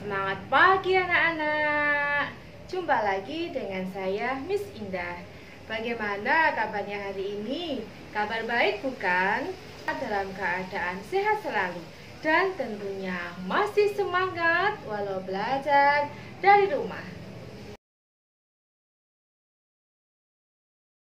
Semangat pagi anak-anak. Jumpa lagi dengan saya Miss Indah. Bagaimana kabarnya hari ini? Kabar baik bukan? Dalam keadaan sehat selalu dan tentunya masih semangat walau belajar dari rumah.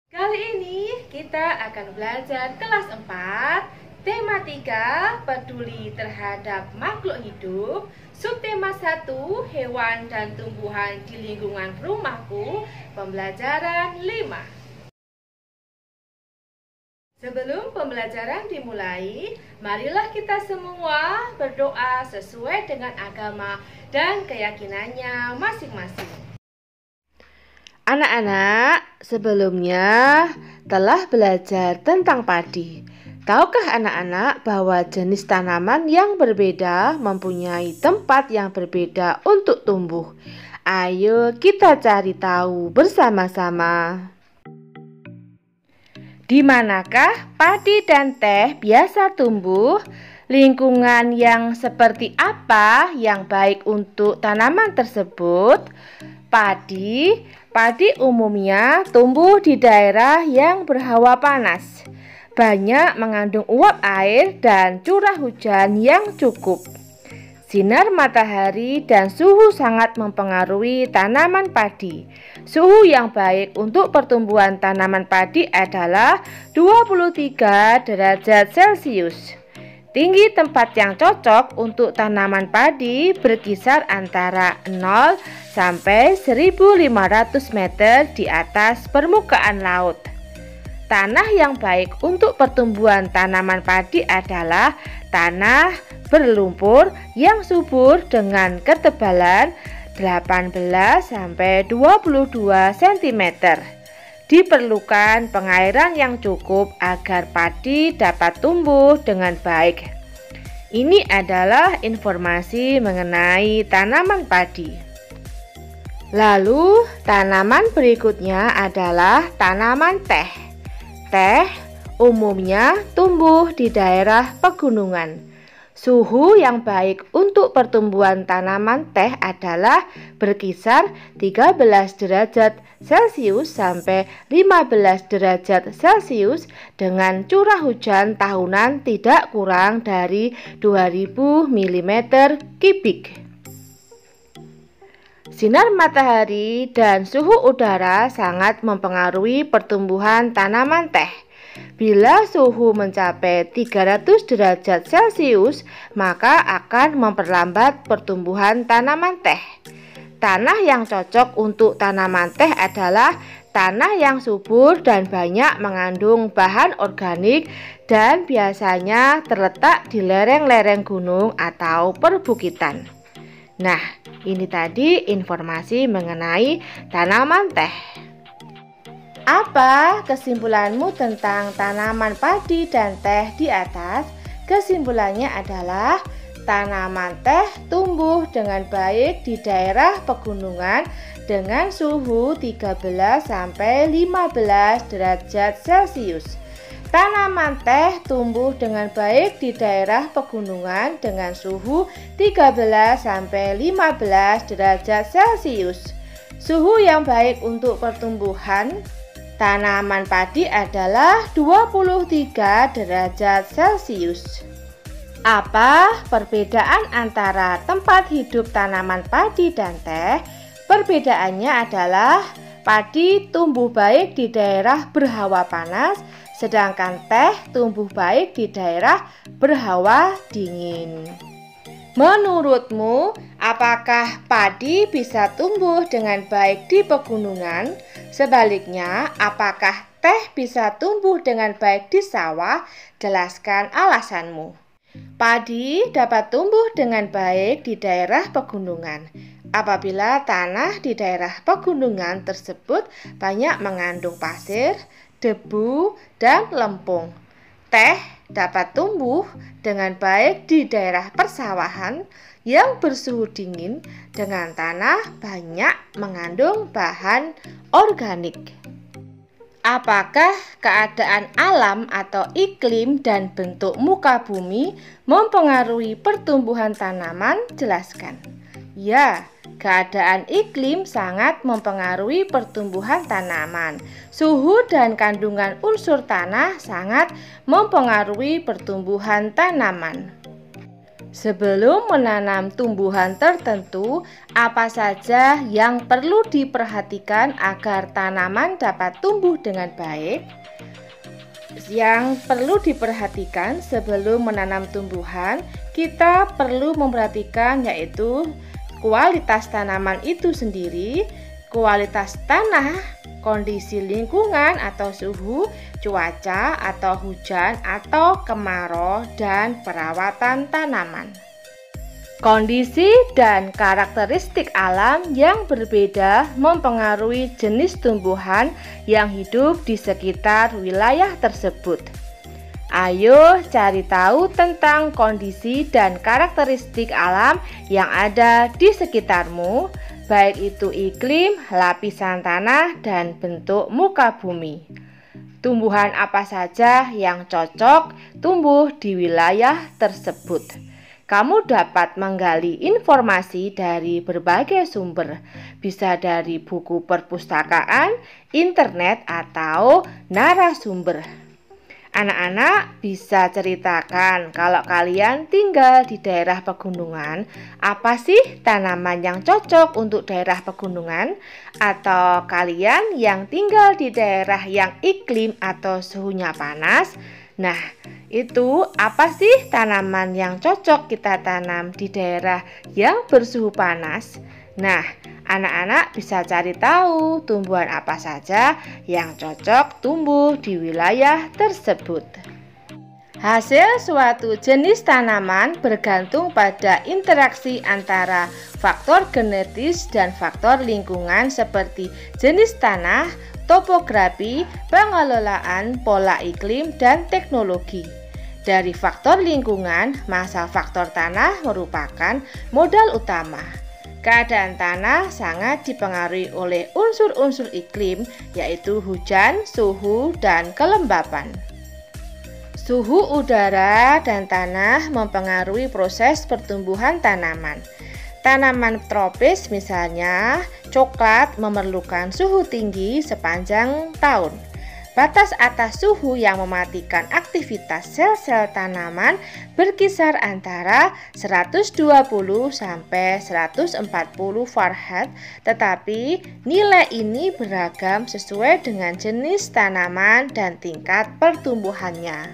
Kali ini kita akan belajar kelas 4, Tematika peduli terhadap makhluk hidup. Subtema 1, hewan dan tumbuhan di lingkungan rumahku. Pembelajaran 5. Sebelum pembelajaran dimulai, marilah kita semua berdoa sesuai dengan agama dan keyakinannya masing-masing. Anak-anak, sebelumnya telah belajar tentang padi. Tahukah anak-anak bahwa jenis tanaman yang berbeda mempunyai tempat yang berbeda untuk tumbuh? Ayo kita cari tahu bersama-sama. Di manakah padi dan teh biasa tumbuh? Lingkungan yang seperti apa yang baik untuk tanaman tersebut? Padi umumnya tumbuh di daerah yang berhawa panas, banyak mengandung uap air dan curah hujan yang cukup. Sinar matahari dan suhu sangat mempengaruhi tanaman padi. Suhu yang baik untuk pertumbuhan tanaman padi adalah 23 derajat Celcius. Tinggi tempat yang cocok untuk tanaman padi berkisar antara 0 sampai 1.500 meter di atas permukaan laut. Tanah yang baik untuk pertumbuhan tanaman padi adalah tanah berlumpur yang subur dengan ketebalan 18 sampai 22 cm. Diperlukan pengairan yang cukup agar padi dapat tumbuh dengan baik. Ini adalah informasi mengenai tanaman padi. Lalu, tanaman berikutnya adalah tanaman teh. Teh umumnya tumbuh di daerah pegunungan. Suhu yang baik untuk pertumbuhan tanaman teh adalah berkisar 13 derajat Celcius sampai 15 derajat Celcius dengan curah hujan tahunan tidak kurang dari 2000 mm kubik. Sinar matahari dan suhu udara sangat mempengaruhi pertumbuhan tanaman teh. Bila suhu mencapai 300 derajat Celcius, maka akan memperlambat pertumbuhan tanaman teh. Tanah yang cocok untuk tanaman teh adalah tanah yang subur dan banyak mengandung bahan organik dan biasanya terletak di lereng-lereng gunung atau perbukitan. Nah, ini tadi informasi mengenai tanaman teh. Apa kesimpulanmu tentang tanaman padi dan teh di atas? Kesimpulannya adalah tanaman teh tumbuh dengan baik di daerah pegunungan dengan suhu 13 sampai 15 derajat Celcius. Tanaman teh tumbuh dengan baik di daerah pegunungan dengan suhu 13 sampai 15 derajat Celcius. Suhu yang baik untuk pertumbuhan tanaman padi adalah 23 derajat Celcius. Apa perbedaan antara tempat hidup tanaman padi dan teh? Perbedaannya adalah padi tumbuh baik di daerah berhawa panas, sedangkan teh tumbuh baik di daerah berhawa dingin. Menurutmu, apakah padi bisa tumbuh dengan baik di pegunungan? Sebaliknya, apakah teh bisa tumbuh dengan baik di sawah? Jelaskan alasanmu. Padi dapat tumbuh dengan baik di daerah pegunungan apabila tanah di daerah pegunungan tersebut banyak mengandung pasir, debu, dan lempung. Teh dapat tumbuh dengan baik di daerah persawahan yang bersuhu dingin dengan tanah banyak mengandung bahan organik. Apakah keadaan alam atau iklim dan bentuk muka bumi mempengaruhi pertumbuhan tanaman? Jelaskan. Ya, keadaan iklim sangat mempengaruhi pertumbuhan tanaman. Suhu dan kandungan unsur tanah sangat mempengaruhi pertumbuhan tanaman. Sebelum menanam tumbuhan tertentu, apa saja yang perlu diperhatikan agar tanaman dapat tumbuh dengan baik? Yang perlu diperhatikan sebelum menanam tumbuhan, kita perlu memperhatikan yaitu kualitas tanaman itu sendiri, kualitas tanah, kondisi lingkungan atau suhu, cuaca atau hujan atau kemarau, dan perawatan tanaman. Kondisi dan karakteristik alam yang berbeda mempengaruhi jenis tumbuhan yang hidup di sekitar wilayah tersebut. Ayo cari tahu tentang kondisi dan karakteristik alam yang ada di sekitarmu, baik itu iklim, lapisan tanah, dan bentuk muka bumi. Tumbuhan apa saja yang cocok tumbuh di wilayah tersebut? Kamu dapat menggali informasi dari berbagai sumber, bisa dari buku perpustakaan, internet, atau narasumber. Anak-anak bisa ceritakan kalau kalian tinggal di daerah pegunungan, apa sih tanaman yang cocok untuk daerah pegunungan? Atau kalian yang tinggal di daerah yang iklim atau suhunya panas? Nah, itu apa sih tanaman yang cocok kita tanam di daerah yang bersuhu panas? Nah, anak-anak bisa cari tahu tumbuhan apa saja yang cocok tumbuh di wilayah tersebut. Hasil suatu jenis tanaman bergantung pada interaksi antara faktor genetis dan faktor lingkungan seperti jenis tanah, topografi, pengelolaan, pola iklim, dan teknologi. Dari faktor lingkungan, masa faktor tanah merupakan modal utama. Keadaan tanah sangat dipengaruhi oleh unsur-unsur iklim, yaitu hujan, suhu, dan kelembapan. Suhu udara dan tanah mempengaruhi proses pertumbuhan tanaman. Tanaman tropis misalnya coklat memerlukan suhu tinggi sepanjang tahun. Batas atas suhu yang mematikan aktivitas sel-sel tanaman berkisar antara 120 sampai 140 Fahrenheit, tetapi nilai ini beragam sesuai dengan jenis tanaman dan tingkat pertumbuhannya.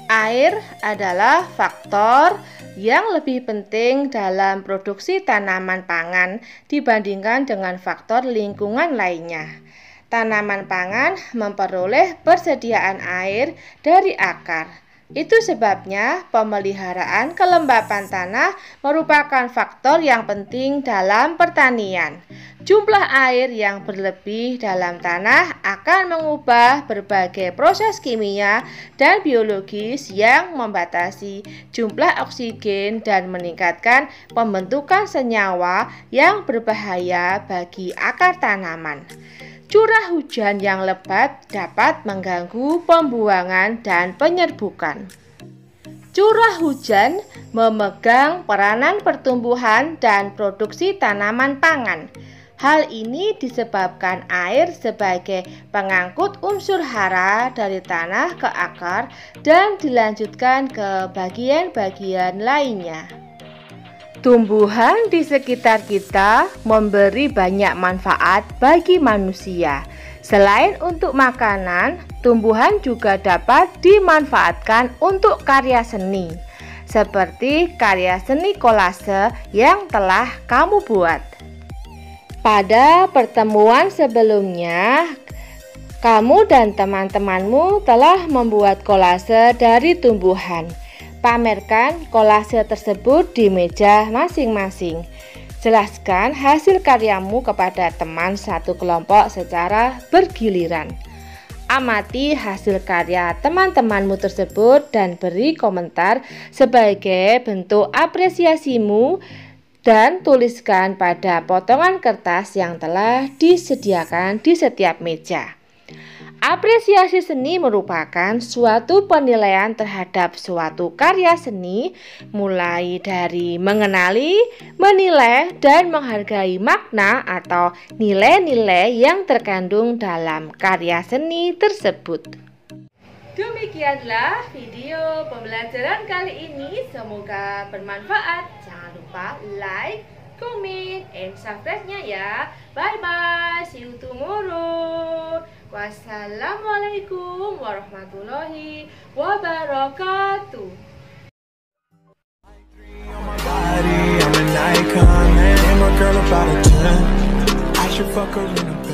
Air adalah faktor yang lebih penting dalam produksi tanaman pangan dibandingkan dengan faktor lingkungan lainnya. Tanaman pangan memperoleh persediaan air dari akar. Itu sebabnya pemeliharaan kelembapan tanah merupakan faktor yang penting dalam pertanian. Jumlah air yang berlebih dalam tanah akan mengubah berbagai proses kimia dan biologis yang membatasi jumlah oksigen dan meningkatkan pembentukan senyawa yang berbahaya bagi akar tanaman. Curah hujan yang lebat dapat mengganggu pembuangan dan penyerbukan. Curah hujan memegang peranan pertumbuhan dan produksi tanaman pangan. Hal ini disebabkan air sebagai pengangkut unsur hara dari tanah ke akar dan dilanjutkan ke bagian-bagian lainnya. Tumbuhan di sekitar kita memberi banyak manfaat bagi manusia. Selain untuk makanan, tumbuhan juga dapat dimanfaatkan untuk karya seni, seperti karya seni kolase yang telah kamu buat. Pada pertemuan sebelumnya, kamu dan teman-temanmu telah membuat kolase dari tumbuhan. Pamerkan kolase tersebut di meja masing-masing. Jelaskan hasil karyamu kepada teman satu kelompok secara bergiliran. Amati hasil karya teman-temanmu tersebut dan beri komentar sebagai bentuk apresiasimu dan tuliskan pada potongan kertas yang telah disediakan di setiap meja. Apresiasi seni merupakan suatu penilaian terhadap suatu karya seni, mulai dari mengenali, menilai, dan menghargai makna atau nilai-nilai yang terkandung dalam karya seni tersebut. Demikianlah video pembelajaran kali ini, semoga bermanfaat. Jangan lupa like, comment, and subscribe-nya ya. Bye-bye, see you tomorrow. Wassalamualaikum warahmatullahi wabarakatuh. I'm an icon, man. I'm a girl about a 10. I should fuck her in a